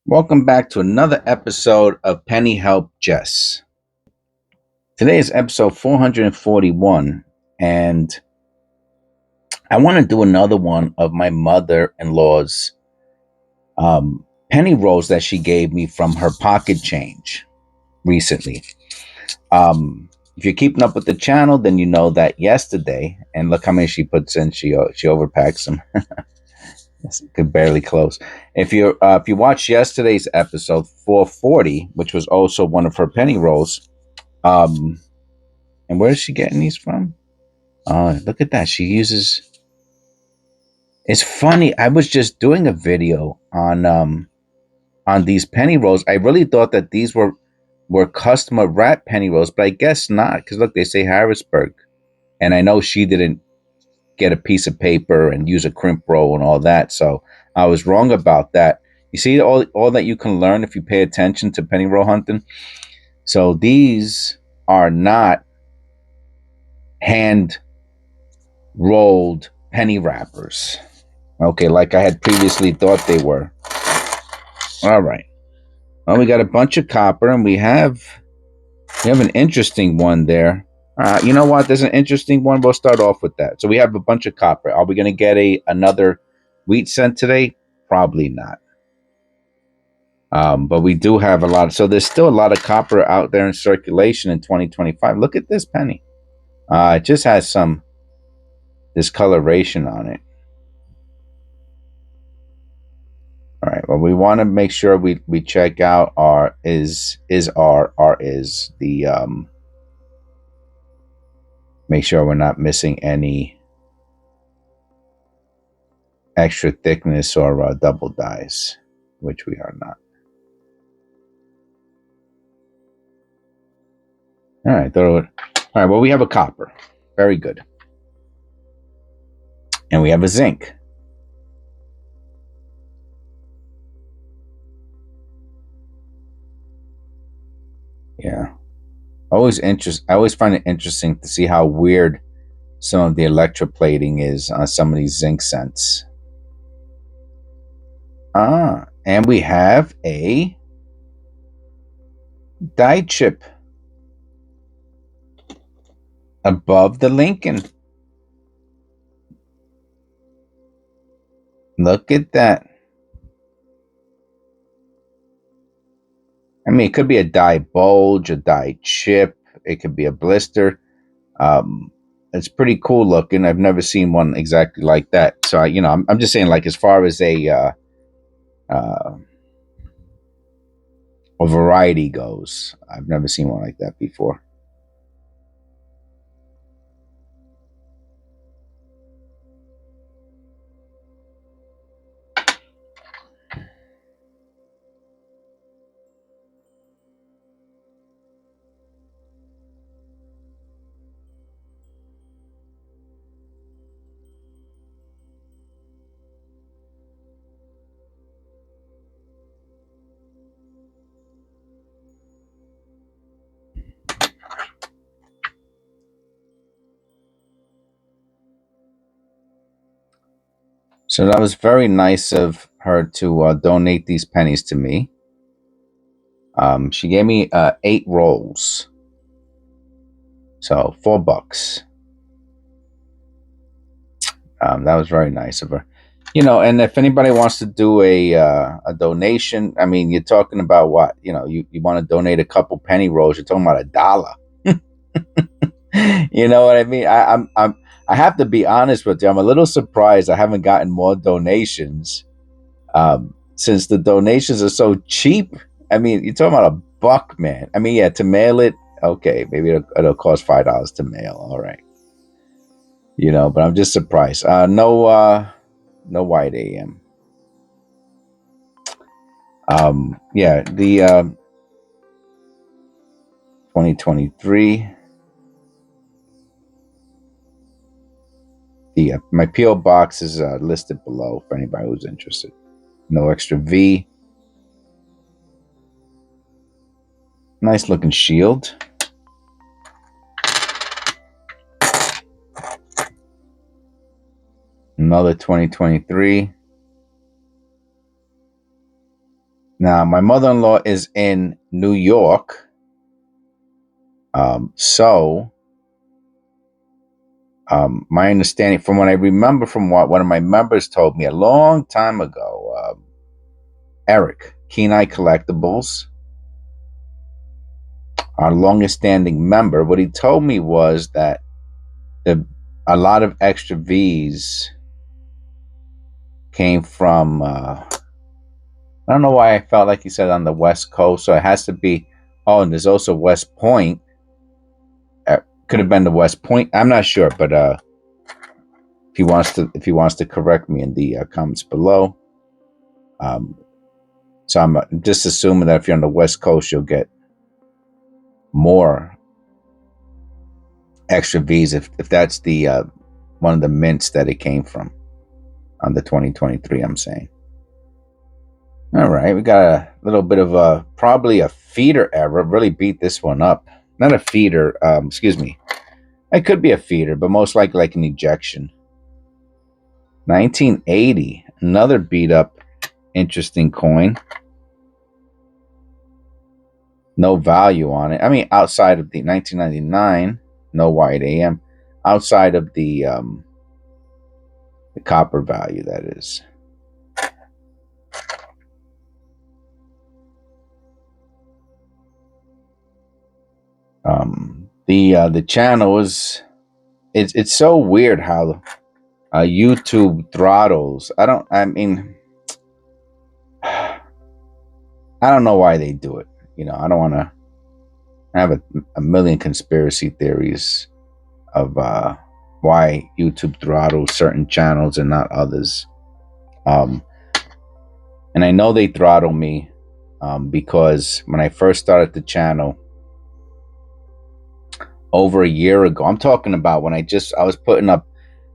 Welcome back to another episode of Penny Help Jess. Today is episode 441, and I want to do another one of my mother-in-law's penny rolls that she gave me from her pocket change recently. If you're keeping up with the channel, then you know that yesterday, and look how many she puts in. She overpacks them. Could barely close. If you watched yesterday's episode 440, which was also one of her penny rolls, um, and where is she getting these from? Look at that. She uses. It's funny. I was just doing a video on these penny rolls. I really thought that these were customer wrap penny rolls, but I guess not. Because look, they say Harrisburg, and I know she didn't get a piece of paper and use a crimp roll and all that. So I was wrong about that. You see all that you can learn if you pay attention to penny roll hunting. So these are not hand rolled penny wrappers. Okay, like I had previously thought they were. All right. Well, we got a bunch of copper, and we have an interesting one there. You know what? There's an interesting one. We'll start off with that. So we have a bunch of copper. Are we going to get another wheat cent today? Probably not. But we do have a lot. So there's still a lot of copper out there in circulation in 2025. Look at this penny. It just has some discoloration on it. All right. Well, we want to make sure we check out our is the make sure we're not missing any extra thickness or double dyes, which we are not. All right. All right. Well, we have a copper. Very good. And we have a zinc. Yeah. I always find it interesting to see how weird some of the electroplating is on some of these zinc cents. And we have a die chip above the Lincoln. Look at that. I mean, it could be a die bulge, a die chip. It could be a blister. It's pretty cool looking. I've never seen one exactly like that. So, I'm just saying, like, as far as a variety goes, I've never seen one like that before. So that was very nice of her to donate these pennies to me. She gave me 8 rolls, so $4. That was very nice of her. And if anybody wants to do a donation, I mean, you're talking about what? You want to donate a couple penny rolls, you're talking about $1. You know what I mean? I have to be honest with you. I'm a little surprised I haven't gotten more donations, since the donations are so cheap. I mean, you're talking about $1, man. I mean, yeah, to mail it, okay, maybe it'll cost $5 to mail. All right, but I'm just surprised. No white AM. Yeah, the 2023. My PO box is listed below for anybody who's interested. No extra V. Nice looking shield. Another 2023. Now, my mother-in-law is in New York. My understanding, from what I remember, from what one of my members told me a long time ago, Eric, Kenai Collectibles, our longest standing member, what he told me was that a lot of extra V's came from, I don't know why I felt like he said on the West Coast, so it has to be, oh, and there's also West Point. Could have been the West Point. I'm not sure, but if he wants to correct me in the comments below. So I'm just assuming that if you're on the West Coast, you'll get more extra V's if that's the one of the mints that it came from on the 2023. I'm saying. All right, we got a little bit of probably a feeder error. Really beat this one up. Not a feeder. Excuse me. It could be a feeder, but most likely like an ejection. 1980, another beat up, interesting coin. No value on it. I mean, outside of the 1999, no white AM, outside of the copper value, that is. The channel is, it's so weird how YouTube throttles. I don't know why they do it. You know, I don't want to have a million conspiracy theories of why YouTube throttles certain channels and not others. And I know they throttle me because when I first started the channel over a year ago, I'm talking about when I was putting up,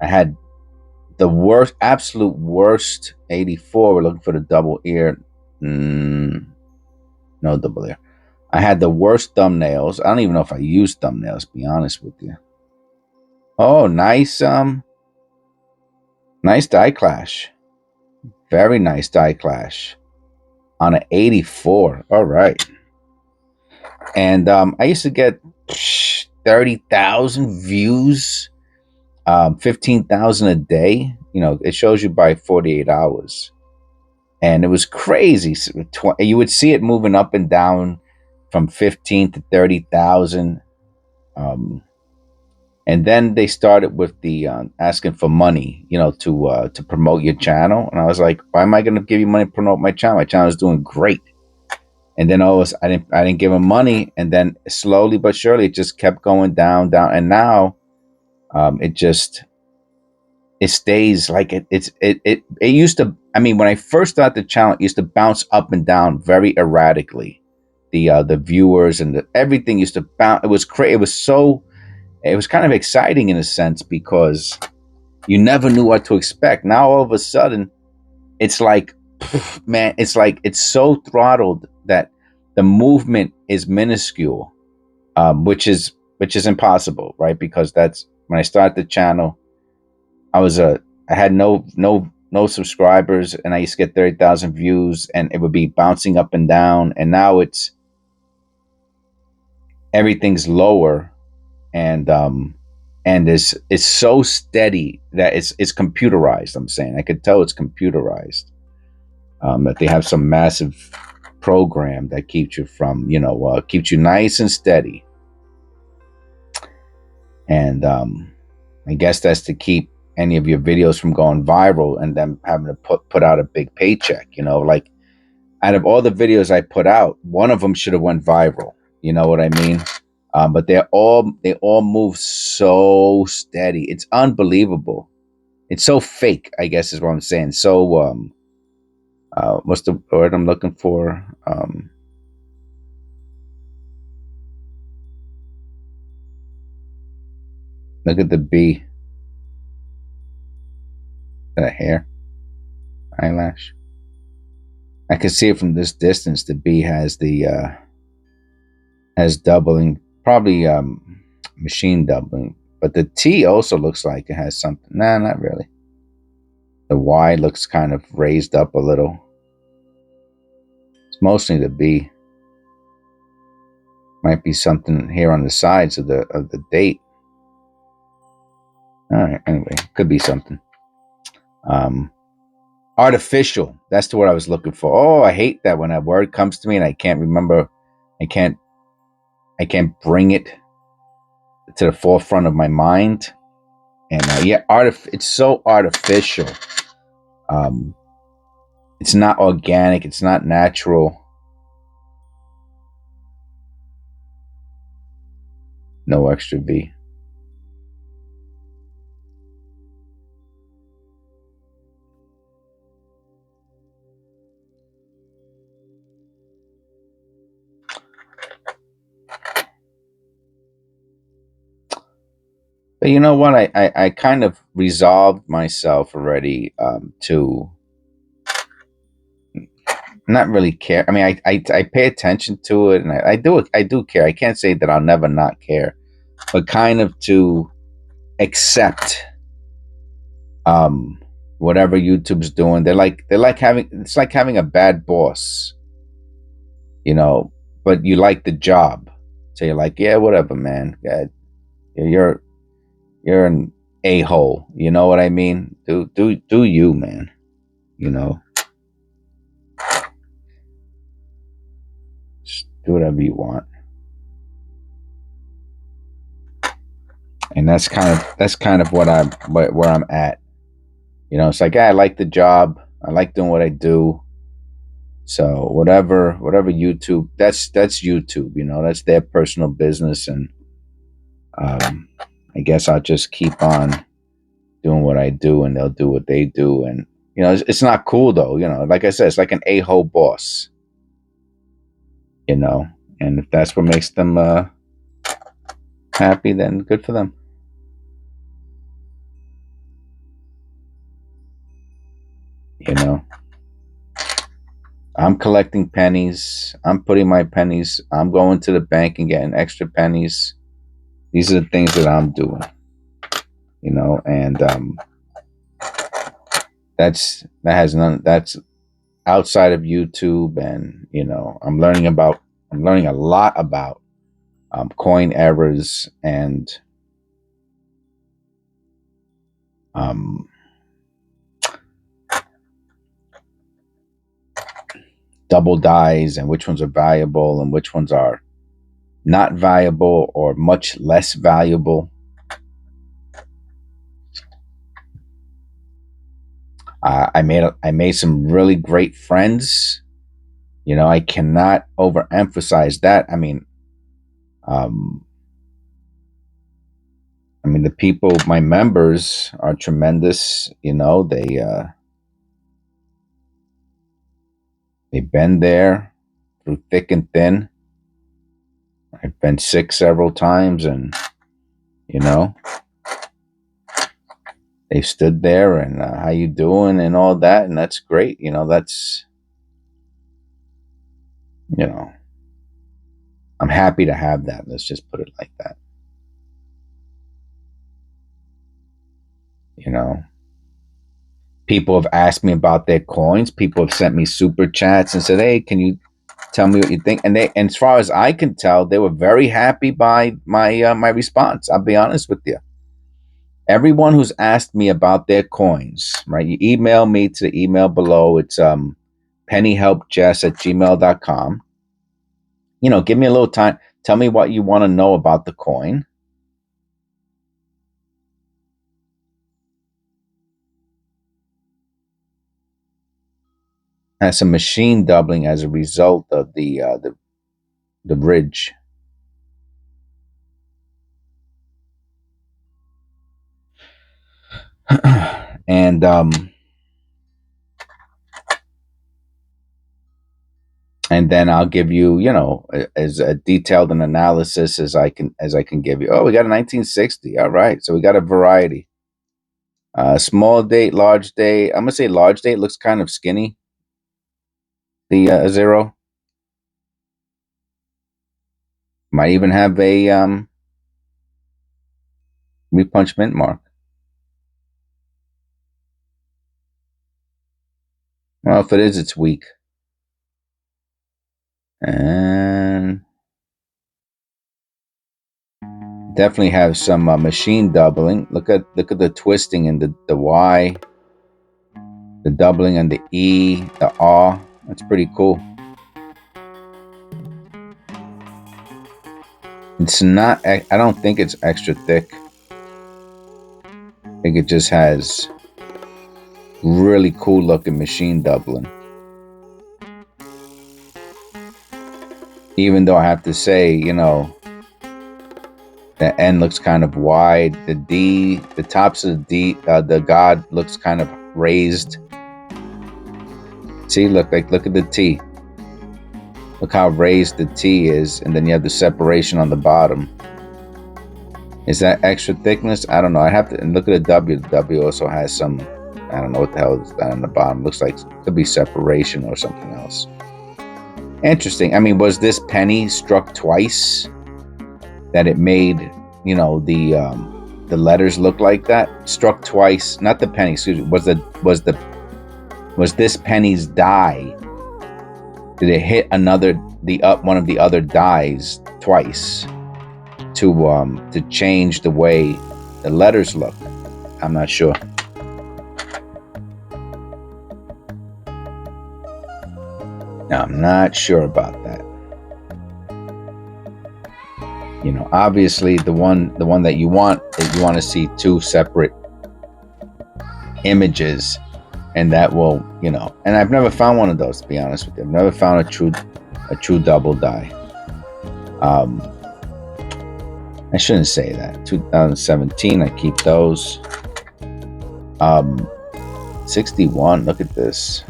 I had the worst, absolute worst 84. We're looking for the double ear. No double ear. I had the worst thumbnails. I don't even know if I used thumbnails, to be honest with you. Oh, nice nice die clash. Very nice die clash on an 84. All right. And I used to get 30,000 views, 15,000 a day. You know, it shows you by 48 hours. And it was crazy. You would see it moving up and down from 15 to 30,000. And then they started with the asking for money, you know, to promote your channel. And I was like, why am I going to give you money to promote my channel? My channel is doing great. And then I didn't give them money. And then slowly but surely, it just kept going down. And now it stays like it used to. I mean, when I first started the channel, it used to bounce up and down very erratically. The viewers and everything used to bounce. It was crazy. It was kind of exciting in a sense because you never knew what to expect. Now all of a sudden, it's like, man, it's so throttled that the movement is minuscule, which is impossible, right? Because that's when I started the channel. I had no subscribers, and I used to get 30,000 views, and it would be bouncing up and down. And now everything's lower, and it's so steady that it's computerized. I'm saying I could tell it's computerized. That they have some massive program that keeps you from, keeps you nice and steady. And I guess that's to keep any of your videos from going viral and them having to put out a big paycheck. Like out of all the videos I put out, one of them should have went viral. You know what I mean? But they all move so steady. It's unbelievable. It's so fake, I guess is what I'm saying. So what's the word I'm looking for? Look at the bee. Is that a hair? Eyelash? I can see it from this distance. The bee has has doubling, probably machine doubling. But the T also looks like it has something. Nah, not really. The Y looks kind of raised up a little. mostly the B. Might be something here on the sides of the date. All right. Anyway, could be something. Artificial. That's the word I was looking for. Oh, I hate that when a word comes to me and I can't remember. I can't bring it to the forefront of my mind. And yeah, it's so artificial. It's not organic. It's not natural. No extra V. But you know what? I kind of resolved myself already to not really care. I mean, I pay attention to it, and I do care. I can't say that I'll never not care, but kind of to accept whatever YouTube's doing. It's like having a bad boss, you know, but you like the job, so you're like, yeah, whatever, man. You're you're an a-hole. You know what I mean? Do you, man? You know, just do whatever you want. And that's kind of where I'm at. You know, it's like, I like the job. I like doing what I do. So whatever YouTube, that's YouTube. You know, that's their personal business, and I guess I'll just keep on doing what I do, and they'll do what they do. And you know, it's not cool though. You know, like I said, it's like an a-hole boss. You know, and if that's what makes them happy, then good for them. You know, I'm collecting pennies. I'm putting my pennies. I'm going to the bank and getting extra pennies. These are the things that I'm doing. You know, and that's outside of YouTube, and you know, I'm learning a lot about coin errors and um, double dies, and which ones are valuable and which ones are not valuable or much less valuable. I made some really great friends. You know, I cannot overemphasize that. Um, the people, my members, are tremendous. You know, they've been there through thick and thin. I've been sick several times, and you know, they stood there and how you doing and all that, and that's great. You know, that's, you know, I'm happy to have that. Let's just put it like that. You know, people have asked me about their coins. People have sent me super chats and said, "Hey, can you tell me what you think?" And as far as I can tell, they were very happy by my response. I'll be honest with you. Everyone who's asked me about their coins, right? You email me to the email below. It's pennyhelpjes@gmail.com. You know, give me a little time. Tell me what you want to know about the coin. Has some machine doubling as a result of the bridge. And then I'll give you, you know, as a detailed an analysis as I can give you. Oh, we got a 1960. All right, so we got a variety. Small date, large date. I'm gonna say large date looks kind of skinny. The zero might even have a repunch mint mark. Well, if it is, it's weak. And definitely have some machine doubling. Look at the twisting and the Y, the doubling and the E, the R. That's pretty cool. It's not, I don't think it's extra thick. I think it just has really cool looking machine doubling. Even though I have to say, you know, the N looks kind of wide. The D, the tops of the D, the God looks kind of raised. See, look at the T. Look how raised the T is, and then you have the separation on the bottom. Is that extra thickness? I don't know. I have to and look at the W. The W also has some, I don't know what the hell is that on the bottom. Looks like it could be separation or something else. Interesting. I mean, was this penny struck twice that it made, you know, the letters look like that? Struck twice, not the penny, excuse me. Was this penny's die? Did it hit one of the other dies twice to change the way the letters look? I'm not sure. I'm not sure about that. You know, obviously the one that you want is you want to see two separate images, and that will, you know, and I've never found one of those, to be honest with you. I've never found a true double die. I shouldn't say that. 2017, I keep those. 61, look at this.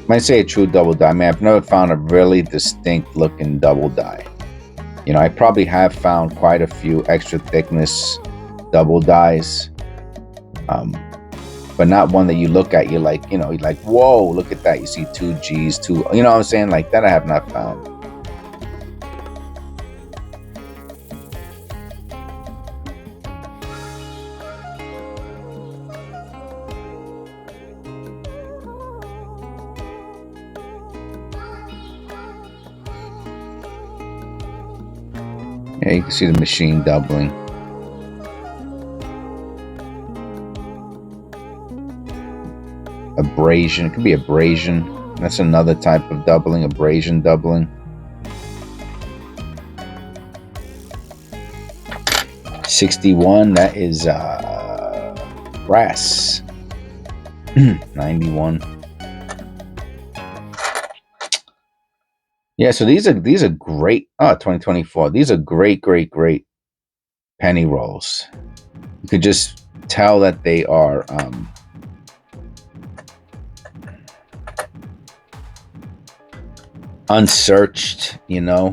Might say a true double die. I mean, I've never found a really distinct looking double die. You know, I probably have found quite a few extra thickness double dies, but not one that you look at, you're like, you know, you're like, whoa, look at that. You see two G's, you know what I'm saying? Like that I have not found. Yeah, you can see the machine doubling. Abrasion, it could be abrasion. That's another type of doubling, abrasion doubling. 61, that is brass. 91. Yeah, so these are great. 2024. These are great penny rolls. You could just tell that they are unsearched, you know,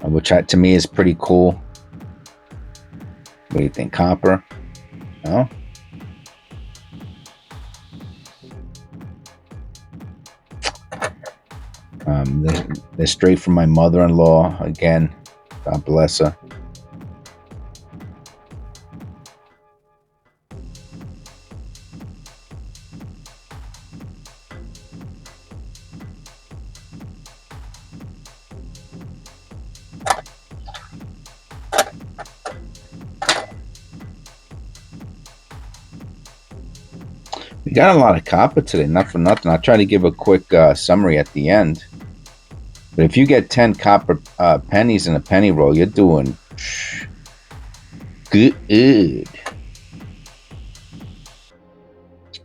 which to me is pretty cool. What do you think? Copper? No? They're straight from my mother-in-law. Again, God bless her. We got a lot of copper today, not for nothing. I'll try to give a quick summary at the end. But if you get 10 copper pennies in a penny roll, you're doing good. It's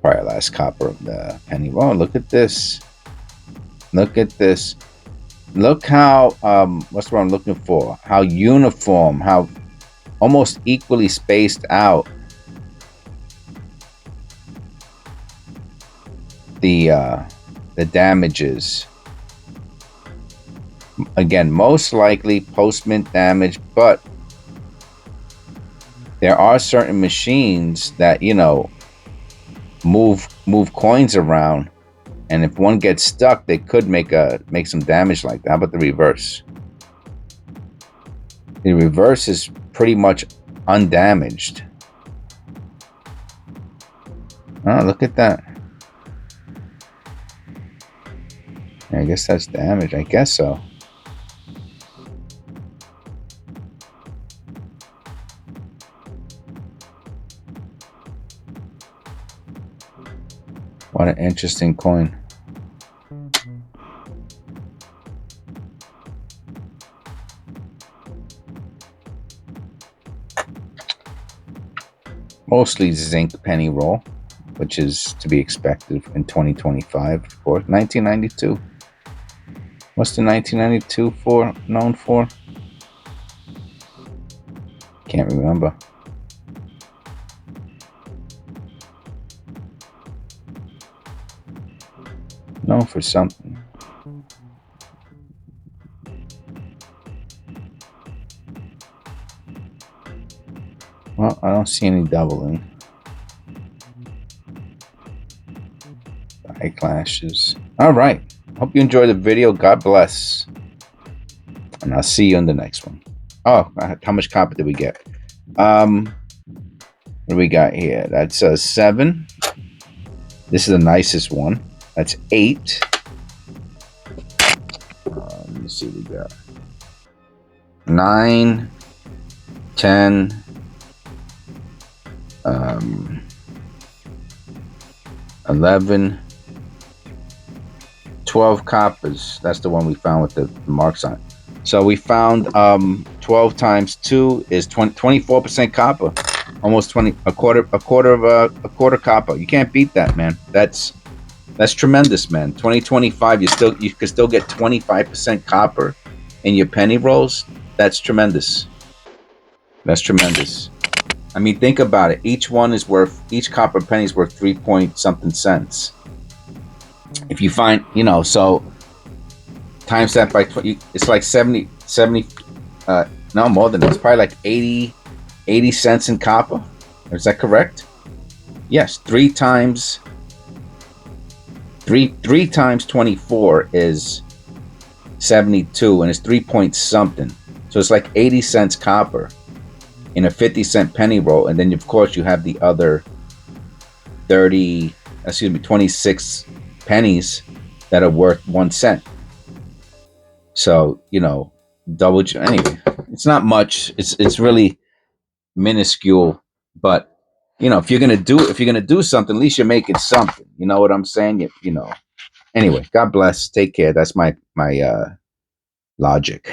probably our last copper of the penny roll. Look at this. Look at this. Look how, what's what I'm looking for? How uniform, how almost equally spaced out the damages. Again, most likely post-mint damage, but there are certain machines that, you know, move coins around, and if one gets stuck, they could make some damage like that. How about the reverse? The reverse is pretty much undamaged. Oh, look at that. I guess that's damage. I guess so. What an interesting coin. Mostly zinc penny roll, which is to be expected in 2025, of course. 1992. What's the 1992 known for? Can't remember. Known for something. Well, I don't see any doubling. Eye clashes. All right. Hope you enjoyed the video. God bless. And I'll see you in the next one. Oh, how much copper did we get? What do we got here? That's a 7. This is the nicest one. That's 8. Let me see what we got. 9, 10, 11, 12 coppers. That's the one we found with the marks on it. So we found 12 times 2 is 24% copper. Almost 20, a quarter copper. You can't beat that, man. That's tremendous, man. 2025, you could still get 25% copper in your penny rolls. That's tremendous. That's tremendous. I mean, think about it. Each copper penny is worth 3 point something cents. If you find, so times that by 20, it's like 70, no more than that. It's probably like 80 cents in copper. Is that correct? Yes, 3 times 24 is 72, and it's 3 point something. So it's like 80 cents copper in a 50-cent penny roll, and then of course you have the other 26 pennies that are worth 1 cent. So double. Anyway, it's not much. It's really minuscule, but if you're gonna do something, at least you're making something. You know what I'm saying? Anyway, God bless. Take care. That's my logic.